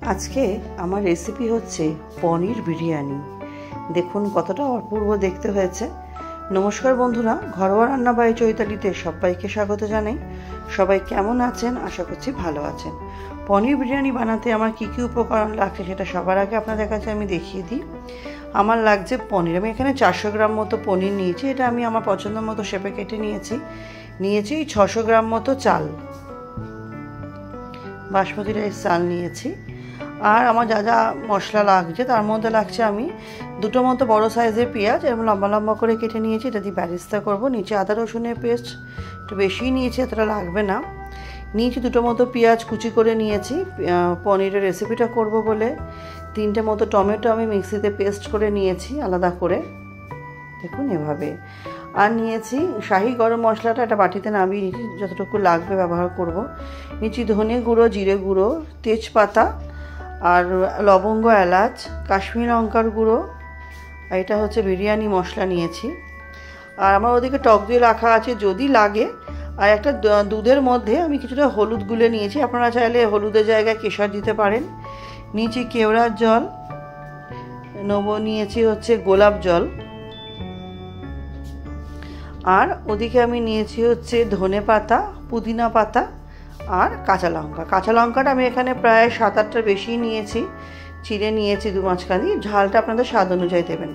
আজকে আমার রেসিপি হচ্ছে পনির বিরিয়ানি। দেখুন কতটা অপূর্ব দেখতে হয়েছে। নমস্কার বন্ধুরা, ঘরোয়া রান্না বাই চৈতালিতে সবাইকে স্বাগত জানাই। সবাই কেমন আছেন? আশা করছি ভালো আছেন। পনির বিরিয়ানি বানাতে আমার কী কী উপকরণ লাগছে সেটা সবার আগে আপনাদের কাছে আমি দেখিয়ে দিই। আমার লাগছে পনির। আমি এখানে 400 গ্রাম মতো পনির নিয়েছি। এটা আমি আমার পছন্দ মতো শেপে কেটে নিয়েছি। 600 গ্রাম মতো চাল, বাসমতি রাইস চাল নিয়েছি। আর আমার যা যা মশলা লাগছে তার মধ্যে লাগছে আমি 2টো মতো বড় সাইজের পেঁয়াজ এবং লম্বা লম্বা করে কেটে নিয়েছি। এটা দিয়ে বেরেস্তা করবো। নিচে আদা রসুনের পেস্ট একটু বেশিই নিয়েছি, এতটা লাগবে না। নিয়েছি 2টো মতো পেঁয়াজ কুচি করে নিয়েছি পনিরের রেসিপিটা করব বলে। 3টে মতো টমেটো আমি মিক্সিতে পেস্ট করে নিয়েছি আলাদা করে, দেখুন এভাবে। আর নিয়েছি শাহি গরম মশলাটা, একটা বাটিতে নামিয়ে নিয়েছি, যতটুকু লাগবে ব্যবহার করব। নিয়েছি ধনে গুঁড়ো, জিরে গুঁড়ো, তেজপাতা আর লবঙ্গ, এলাচ, কাশ্মীরি লঙ্কার গুঁড়ো। এটা হচ্ছে বিরিয়ানি মশলা নিয়েছি। আর আমার ওদিকে টক দই রাখা আছে যদি লাগে। আর একটা দুধের মধ্যে আমি কিছুটা হলুদ গুলে নিয়েছি, আপনারা চাইলে হলুদের জায়গায় কেশর দিতে পারেন। নিয়েছি কেওড়ার জল, নিয়েছি হচ্ছে গোলাপ জল। আর ওদিকে আমি নিয়েছি হচ্ছে ধনে পাতা, পুদিনা পাতা আর কাঁচা লঙ্কা। কাঁচা লঙ্কাটা আমি এখানে প্রায় 7-8টার বেশি নিয়েছি, চিড়ে নিয়েছি 2-5 ঝালটা আপনাদের স্বাদ অনুযায়ী দেবেন।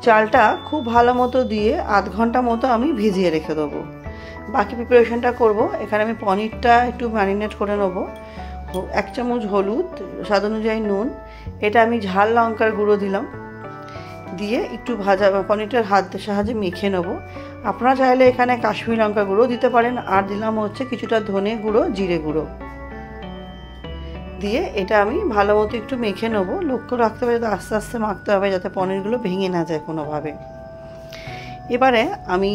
চালটা খুব ভালো মতো দিয়ে আধ ঘন্টা মতো আমি ভিজিয়ে রেখে দেবো। বাকি প্রিপারেশনটা করব। এখানে আমি পনিরটা একটু ম্যারিনেট করে নেবো। 1 চামচ হলুদ, স্বাদ অনুযায়ী নুন, এটা আমি ঝাল লঙ্কার গুঁড়ো দিলাম, দিয়ে একটু ভাজা পনিরটার হাতের সাহায্যে মেখে নেবো। আপনারা চাইলে এখানে কাশ্মীরি লঙ্কা গুঁড়ো দিতে পারেন। আর দিলাম হচ্ছে কিছুটা ধনে গুঁড়ো, জিরে গুঁড়ো দিয়ে এটা আমি ভালো মতো একটু মেখে নেবো। লক্ষ্য রাখতে হবে যাতে আস্তে আস্তে মাখতে হবে, যাতে পনিরগুলো ভেঙে না যায় কোনোভাবে। এবারে আমি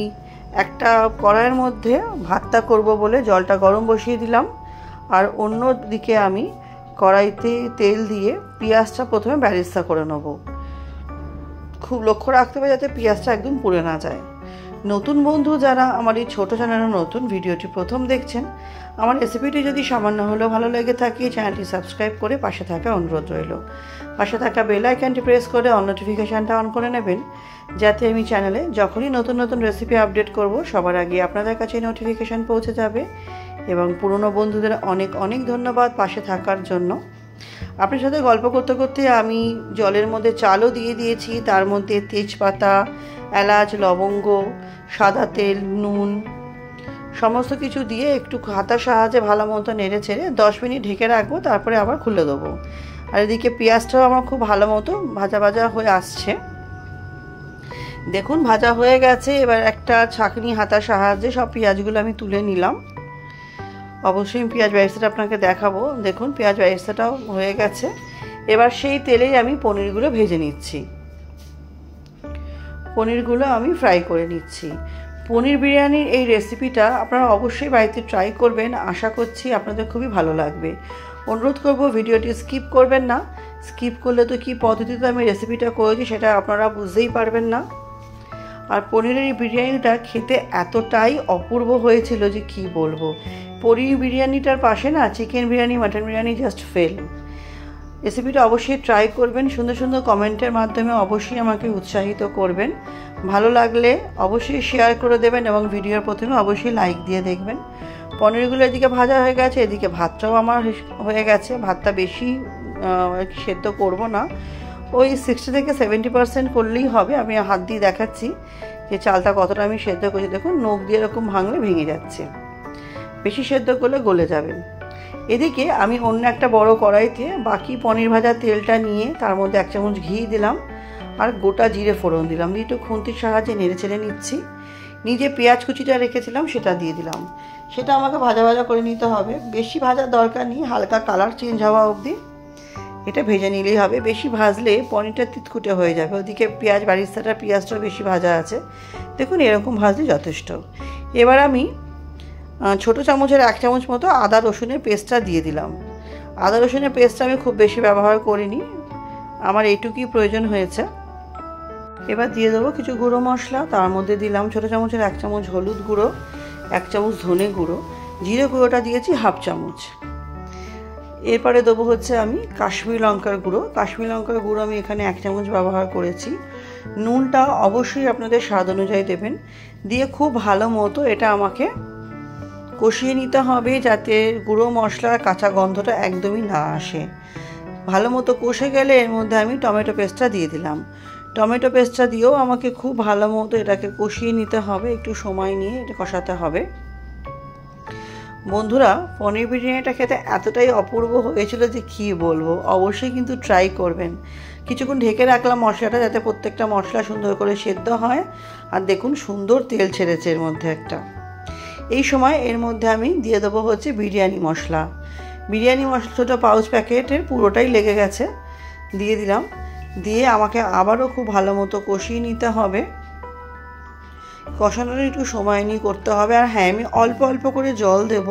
একটা কড়াইয়ের মধ্যে ভাতটা করব বলে জলটা গরম বসিয়ে দিলাম। আর অন্য দিকে আমি কড়াইতে তেল দিয়ে পেঁয়াজটা প্রথমে বেরেস্তা করে নেবো। খুব লক্ষ্য রাখতে হবে যাতে পেঁয়াজটা একদম পুড়ে না যায়। নতুন বন্ধু যারা আমার এই ছোটো চ্যানেলে নতুন ভিডিওটি প্রথম দেখছেন, আমার রেসিপিটি যদি সামান্য হলেও ভালো লেগে থাকে চ্যানেলটি সাবস্ক্রাইব করে পাশে থাকা অনুরোধ রইল। পাশে থাকা বেল আইকনটি প্রেস করে অল নোটিফিকেশানটা অন করে নেবেন, যাতে আমি চ্যানেলে যখনই নতুন নতুন রেসিপি আপডেট করব সবার আগে আপনাদের কাছে নোটিফিকেশান পৌঁছে যাবে। এবং পুরনো বন্ধুদের অনেক অনেক ধন্যবাদ পাশে থাকার জন্য। আপনার সাথে গল্প করতে করতে আমি জলের মধ্যে চালও দিয়ে দিয়েছি, তার মধ্যে তেজপাতা, এলাচ, লবঙ্গ, সাদা তেল, নুন সমস্ত কিছু দিয়ে একটু হাতার সাহায্যে ভালো মতো নেড়ে ছেড়ে 10 মিনিট ঢেকে রাখবো, তারপরে আবার খুলে দেবো। আর এদিকে পেঁয়াজটাও আমার খুব ভালো মতো ভাজা ভাজা হয়ে আসছে, দেখুন ভাজা হয়ে গেছে। এবার একটা ছাঁকনি হাতার সাহায্যে সব পেঁয়াজগুলো আমি তুলে নিলাম। অবশ্যই পেঁয়াজ বেরেস্তাটা আপনাকে দেখাবো। দেখুন পেঁয়াজ বেরেস্তাটাও হয়ে গেছে। এবার সেই তেলেই আমি পনিরগুলো ভেজে নিচ্ছি। পনিরগুলো আমি ফ্রাই করে নিচ্ছি। পনির বিরিয়ানির এই রেসিপিটা আপনারা অবশ্যই বাড়িতে ট্রাই করবেন, আশা করছি আপনাদের খুবই ভালো লাগবে। অনুরোধ করব ভিডিওটি স্কিপ করবেন না। স্কিপ করলে তো কী পদ্ধতিতে আমি রেসিপিটা করেছি সেটা আপনারা বুঝতেই পারবেন না। আর পনিরের এই বিরিয়ানিটা খেতে এতটাই অপূর্ব হয়েছিল যে কি বলবো। পনির বিরিয়ানিটার পাশে না chicken biryani, mutton biryani just fail. রেসিপিটা অবশ্যই ট্রাই করবেন। সুন্দর সুন্দর কমেন্টের মাধ্যমে অবশ্যই আমাকে উৎসাহিত করবেন। ভালো লাগলে অবশ্যই শেয়ার করে দেবেন এবং ভিডিওর প্রথমে অবশ্যই লাইক দিয়ে দেখবেন। পনিরগুলো এদিকে ভাজা হয়ে গেছে, এদিকে ভাতটাও আমার হয়ে গেছে। ভাতটা বেশি সেদ্ধ করব না, ওই 60 থেকে 70% করলেই হবে। আমি হাত দিয়ে দেখাচ্ছি যে চালটা কতটা আমি সেদ্ধ করছি। দেখুন নখ দিয়ে এরকম ভাঙলে ভেঙে যাচ্ছে, বেশি সেদ্ধ করলে গলে যাবেন। এদিকে আমি অন্য একটা বড় কড়াইতে বাকি পনির ভাজা তেলটা নিয়ে তার মধ্যে 1 চামচ ঘি দিলাম আর গোটা জিরে ফোড়ন দিলাম, দিয়ে একটু খুন্তির সাহায্যে নেড়ে ছেড়ে নিচ্ছি। নিজে পেঁয়াজ কুচিটা রেখেছিলাম সেটা দিয়ে দিলাম। সেটা আমাকে ভাজা ভাজা করে নিতে হবে, বেশি ভাজার দরকার নেই, হালকা কালার চেঞ্জ হওয়া অবধি এটা ভেজে নিলেই হবে। বেশি ভাজলে পনিরটা তিতকুটে হয়ে যাবে। ওদিকে পেঁয়াজ বেরেস্তাটা, পেঁয়াজটাও বেশি ভাজা আছে, দেখুন এরকম ভাজলে যথেষ্ট। এবার আমি ছোটো চামচের 1 চামচ মতো আদা রসুনের পেস্টটা দিয়ে দিলাম। আদা রসুনের পেস্টটা আমি খুব বেশি ব্যবহার করিনি, আমার এইটুকুই প্রয়োজন হয়েছে। এবার দিয়ে দেবো কিছু গুঁড়ো মশলা। তার মধ্যে দিলাম ছোটো চামচের 1 চামচ হলুদ গুঁড়ো, 1 চামচ ধনে গুঁড়ো, জিরে গুঁড়োটা দিয়েছি 1/2 চামচ। এরপরে দেবো হচ্ছে আমি কাশ্মীরি লঙ্কার গুঁড়ো। কাশ্মীরি লঙ্কার গুঁড়ো আমি এখানে 1 চামচ ব্যবহার করেছি। নুনটা অবশ্যই আপনাদের স্বাদ অনুযায়ী দেবেন। দিয়ে খুব ভালো মতো এটা আমাকে কষিয়ে নিতে হবে, যাতে গুঁড়ো মশলার কাঁচা গন্ধটা একদমই না আসে। ভালো মতো কষে গেলে এর মধ্যে আমি টমেটো পেস্টটা দিয়ে দিলাম। টমেটো পেস্টটা দিয়েও আমাকে খুব ভালো মতো এটাকে কষিয়ে নিতে হবে, একটু সময় নিয়ে এটা কষাতে হবে। বন্ধুরা, পনির বিরিয়ানিটা খেতে এতটাই অপূর্ব হয়েছিল যে কী বলবো। অবশ্যই কিন্তু ট্রাই করবেন। কিছুক্ষণ ঢেকে রাখলাম মশলাটা, যাতে প্রত্যেকটা মশলা সুন্দর করে সেদ্ধ হয়। আর দেখুন সুন্দর তেল ছেড়েছে এর মধ্যে একটা। এই সময় এর মধ্যে আমি দিয়ে দেবো হচ্ছে বিরিয়ানি মশলা। বিরিয়ানি মশলা ছোটো পাউচ প্যাকেটের পুরোটাই লেগে গেছে, দিয়ে দিলাম। দিয়ে আমাকে আবারও খুব ভালো মতো কষিয়ে নিতে হবে। কষানোর একটু সময় নিয়ে করতে হবে। আর হ্যাঁ, আমি অল্প অল্প করে জল দেব,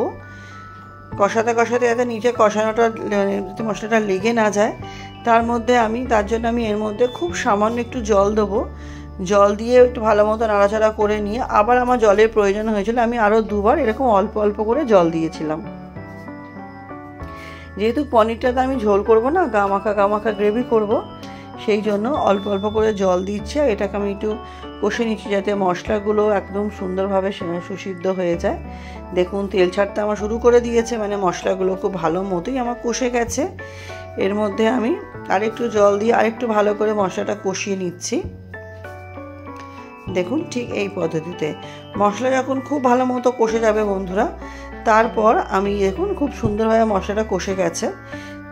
কষাতে কষাতে যাতে নিচে কষানোটা মশলাটা লেগে না যায়। তার জন্য আমি এর মধ্যে খুব সামান্য একটু জল দেবো। জল দিয়ে একটু ভালো মতো নাড়াচাড়া করে নিয়ে আবার আমার জলের প্রয়োজন হয়েছিল, আমি আরও 2বার এরকম অল্প অল্প করে জল দিয়েছিলাম। যেহেতু পনিরটাতে আমি ঝোল করব না, গামাখা গ্রেভি করব, সেই জন্য অল্প অল্প করে জল দিচ্ছি। আর এটাকে আমি একটু কষে নিচ্ছি, যাতে মশলাগুলো একদম সুন্দরভাবে সুসিদ্ধ হয়ে যায়। দেখুন তেল ছাড়তে আমার শুরু করে দিয়েছে, মানে মশলাগুলো খুব ভালো মতোই আমার কষে গেছে। এর মধ্যে আমি আরেকটু জল দিয়ে আরেকটু ভালো করে মশলাটা কষিয়ে নিচ্ছি। দেখুন ঠিক এই পদ্ধতিতে মশলা যখন খুব ভালো মতো কষে যাবে বন্ধুরা, তারপর আমি দেখুন খুব সুন্দরভাবে মশলাটা কষে গেছে।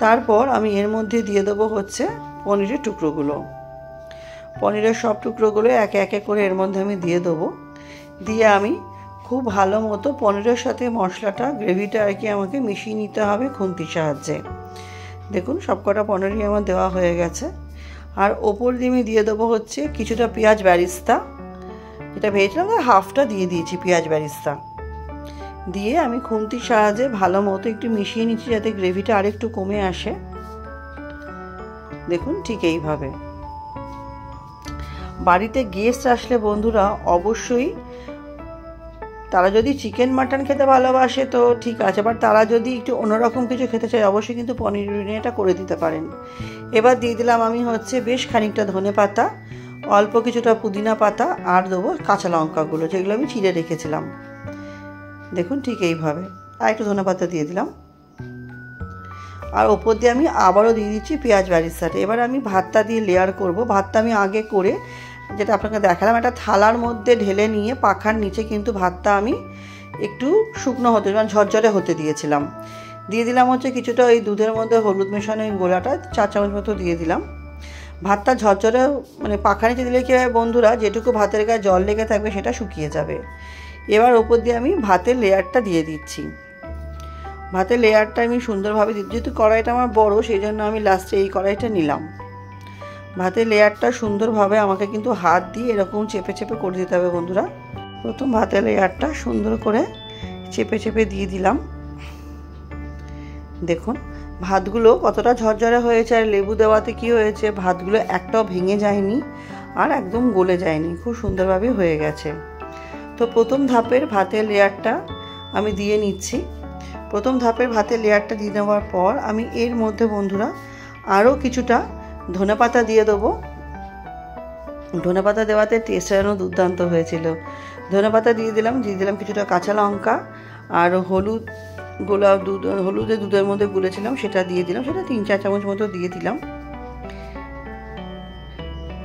তারপর আমি এর মধ্যে দিয়ে দেবো হচ্ছে পনিরের টুকরোগুলো। পনিরের সব টুকরোগুলো একে একে করে এর মধ্যে আমি দিয়ে দেবো। দিয়ে আমি খুব ভালো মতো পনিরের সাথে মশলাটা গ্রেভিটা আর কি আমাকে মিশিয়ে নিতে হবে খুন্তির সাহায্যে। দেখুন সবকটা পনিরই আমার দেওয়া হয়ে গেছে। আর ওপর দিয়ে আমি দিয়ে দেবো হচ্ছে কিছুটা পেঁয়াজ বেরেস্তা, যেটা ভেজেছিলাম তার হাফটা দিয়ে দিয়েছি পেঁয়াজ বেরেস্তা। দিয়ে আমি খুন্তির সাহায্যে ভালো মতো একটু মিশিয়ে নিচ্ছি, যাতে গ্রেভিটা আরেকটু কমে আসে। দেখুন ঠিক এইভাবে। বাড়িতে গেস্ট আসলে বন্ধুরা অবশ্যই, তারা যদি চিকেন মাটন খেতে ভালোবাসে তো ঠিক আছে, বাট তারা যদি একটু অন্যরকম কিছু খেতে চায় অবশ্যই কিন্তু পনির বিরিয়ানিটা করে দিতে পারেন। এবার দিয়ে দিলাম আমি হচ্ছে বেশ খানিকটা ধনেপাতা, অল্প কিছুটা পুদিনা পাতা, আর দেবো কাঁচা লঙ্কাগুলো, যেগুলো আমি চিড়ে রেখেছিলাম। দেখুন ঠিক এইভাবে আর একটু ধনেপাতা দিয়ে দিলাম। আর ওপর দিয়ে আমি আবারও দিয়ে দিচ্ছি পেঁয়াজ বেরেস্তাটা। এবার আমি ভাতটা দিয়ে লেয়ার করব। ভাতটা আমি আগে করে, যেটা আপনাকে দেখালাম, একটা থালার মধ্যে ঢেলে নিয়ে পাখার নিচে কিন্তু ভাতটা আমি একটু শুকনো হতে, মানে ঝরঝরে হতে দিয়েছিলাম। দিয়ে দিলাম হচ্ছে কিছুটা ওই দুধের মধ্যে হলুদ মেশানো ওই গোলাটা 4 চামচ মতো দিয়ে দিলাম। ভাতটা ঝরঝরে মানে পাখার নিচে দিলে কী হয় বন্ধুরা, যেটুকু ভাতের গায়ে জল লেগে থাকবে সেটা শুকিয়ে যাবে। এবার ওপর দিয়ে আমি ভাতের লেয়ারটা দিয়ে দিচ্ছি। ভাতের লেয়ারটা আমি সুন্দরভাবে দিচ্ছি, যেহেতু কড়াইটা আমার বড় সেই জন্য আমি লাস্টে এই কড়াইটা নিলাম। ভাতের লেয়ারটা সুন্দরভাবে আমাকে কিন্তু হাত দিয়ে এরকম চেপে চেপে করে দিতে হবে বন্ধুরা। প্রথম ভাতের লেয়ারটা সুন্দর করে চেপে চেপে দিয়ে দিলাম। দেখুন ভাতগুলো কতটা ঝরঝরে হয়েছে, আর লেবু দেওয়াতে কি হয়েছে, ভাতগুলো একটাও ভেঙে যায়নি আর একদম গলে যায়নি, খুব সুন্দরভাবে হয়ে গেছে। তো প্রথম ধাপের ভাতের লেয়ারটা আমি দিয়ে নিচ্ছি। প্রথম ধাপের ভাতের লেয়ারটা দিয়ে দেওয়ার পর আমি এর মধ্যে বন্ধুরা আরও কিছুটা ধনেপাতা দিয়ে দেবো। ধনেপাতা দেওয়াতে টেস্টটা যেন দুর্দান্ত হয়েছিল। ধনেপাতা দিয়ে দিলাম কিছুটা কাঁচা লঙ্কা, আর হলুদের দুধের মধ্যে গুলেছিলাম সেটা দিয়ে দিলাম, সেটা 3-4 চামচ মতো দিয়ে দিলাম।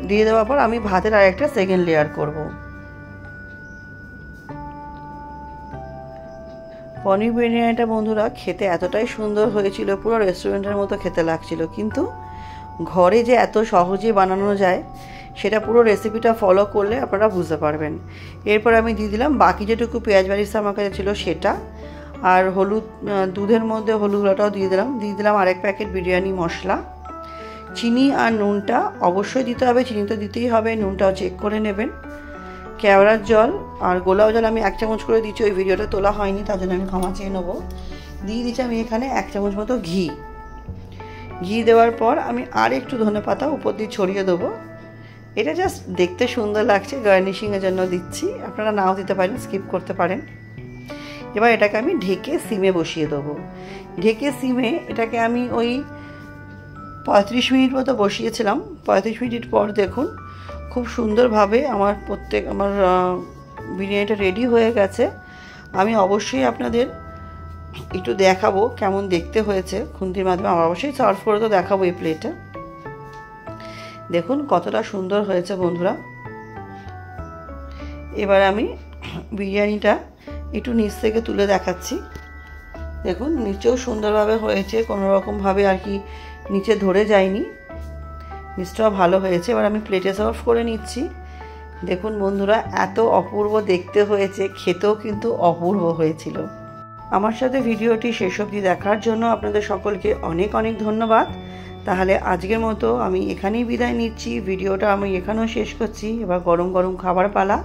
দিয়ে দেওয়ার পর আমি ভাতের আরেকটা সেকেন্ড লেয়ার করব। পনির বিরিয়ানিটা বন্ধুরা খেতে এতটাই সুন্দর হয়েছিল, পুরো রেস্টুরেন্টের মতো খেতে লাগছিল। কিন্তু ঘরে যে এত সহজে বানানো যায় সেটা পুরো রেসিপিটা ফলো করলে আপনারা বুঝতে পারবেন। এরপর আমি দিয়ে দিলাম বাকি যেটুকু পেঁয়াজ বেরেস্তা আমার কাছে ছিল সেটা, আর দুধের মধ্যে হলুদটাও দিয়ে দিলাম আরেক প্যাকেট বিরিয়ানি মশলা। চিনি আর নুনটা অবশ্যই দিতে হবে, চিনি তো দিতেই হবে, নুনটাও চেক করে নেবেন। কেওড়ার জল আর গোলাপ জল আমি 1 চামচ করে দিচ্ছি, ওই ভিডিওটা তোলা হয়নি তার জন্য আমি ক্ষমা চেয়ে নেবো। দিয়ে দিচ্ছি আমি এখানে 1 চামচ মতো ঘি দেওয়ার পর আমি আর একটু ধনেপাতা উপর দিয়ে ছড়িয়ে দেবো। এটা জাস্ট দেখতে সুন্দর লাগছে, গার্নিশিংয়ের জন্য দিচ্ছি, আপনারা নাও দিতে পারেন, স্কিপ করতে পারেন। এবার এটাকে আমি ঢেকে সিমে বসিয়ে দেবো। ঢেকে সিমে এটাকে আমি ওই 35 মিনিট মতো বসিয়েছিলাম। 35 মিনিট পর দেখুন খুব সুন্দরভাবে আমার বিরিয়ানিটা রেডি হয়ে গেছে। আমি অবশ্যই আপনাদের একটু দেখাবো কেমন দেখতে হয়েছে খুন্তির মাধ্যমে। আমার অবশ্যই সার্ভ করে তো দেখাবো এই প্লেটে। দেখুন কতটা সুন্দর হয়েছে বন্ধুরা। এবার আমি বিরিয়ানিটা একটু নিচ থেকে তুলে দেখাচ্ছি। দেখুন নিচেও সুন্দরভাবে হয়েছে, কোনো রকমভাবে আর কি নিচে ধরে যায়নি, নিচটাও ভালো হয়েছে। এবার আমি প্লেটে সার্ভ করে নিচ্ছি। দেখুন বন্ধুরা এত অপূর্ব দেখতে হয়েছে, খেতেও কিন্তু অপূর্ব হয়েছিল। আমার সাথে ভিডিওটি শেষ অবধি দেখার জন্য আপনাদের সকলকে অনেক অনেক ধন্যবাদ। তাহলে আজকের মতো আমি এখানেই বিদায় নিচ্ছি। ভিডিওটা আমি এখানেও শেষ করছি। এবার গরম গরম খাবার পালা।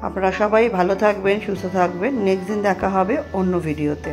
আপনারা সবাই ভালো থাকবেন, সুস্থ থাকবেন। নেক্সট দিন দেখা হবে অন্য ভিডিওতে।